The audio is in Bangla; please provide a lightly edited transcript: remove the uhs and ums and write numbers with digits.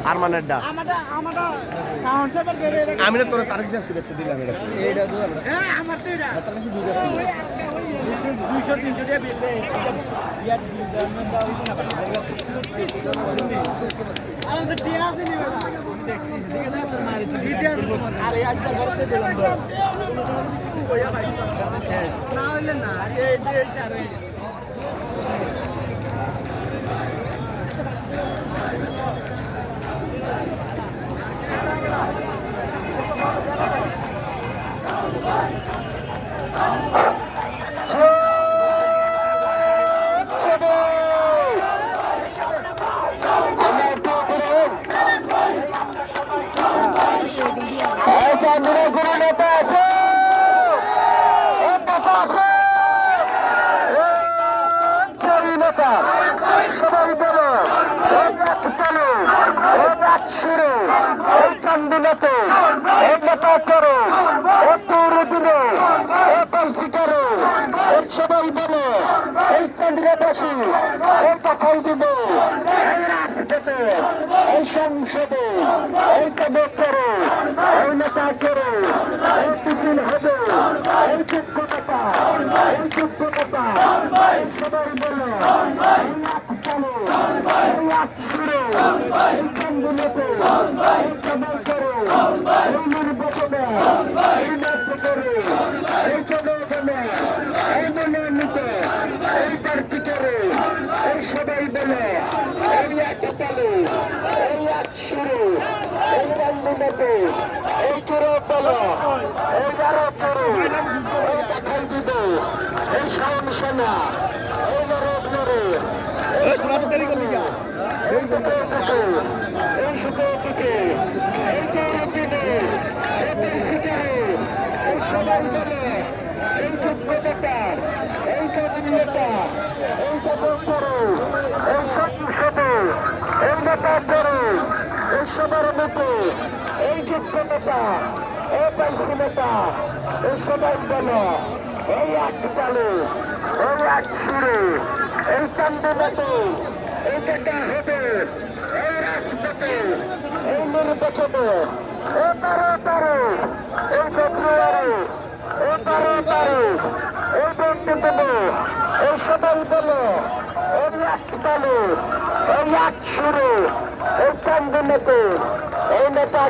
আর মানের ডা আমি না তোর তারিখ যাচ্ছি দেখতে দিলাম এটা আমার তো এটা তাহলে কি দুইটা 200 300 টাকা বিল দেয় ইয়ার বিল দেন না হইছে না আমাদের টিয়া আছে নি বেটা দেখছি দেখে না তোর মারি আরে আজটা ঘরতে দিলাম ওয়া ভাই না হইলে না এই আরে সবাই বলো চান্দুলাতে নেতা করো দিনে করো সবাই বলো এই কেন্দ্রবাসী এই কথাই দিব এই রাজপথে এই সংসদে এই কাজ করো এই নেতা করো এই মিছিল হবে এই যোগ্যতা সবাই বলো এই চলো এই শুরু এই কেন্দ্রতে এই কাজ করো এই নির্বাচনে এই নাচ করে এই জনগণে এই মনোনীত এই প্রার্থী করে এই সবাই বলে এই এক তালে এই এক শুরু এই কান্দিনাতে এই চোরে বলো এই যারা চোরে এই দেখাই দিব এই সহনসেনা এই লড়ক লড়ে এই দেখে দেখে এই সুখে দেখে এই দিনে এই সবাই বলে এই যোগ্যতা এই কাবিনেতা এই করো এই সংসদে এই নেতা করো এই সবার মতো এই যোগ্যতা এই পাইছিলতা এই সবাই বলো এই এক চালে এই এক সুরে এই চান্দনাতে এই যেটা হবে এই রাজপথে এই নির্বাচনে এই 13 এই ফেব্রুয়ারি এই 13 এই বন্ধুগুলো এই সবাই বলো এই এক তালে এই এক সুরে এই চান্দনাতে এই নেতা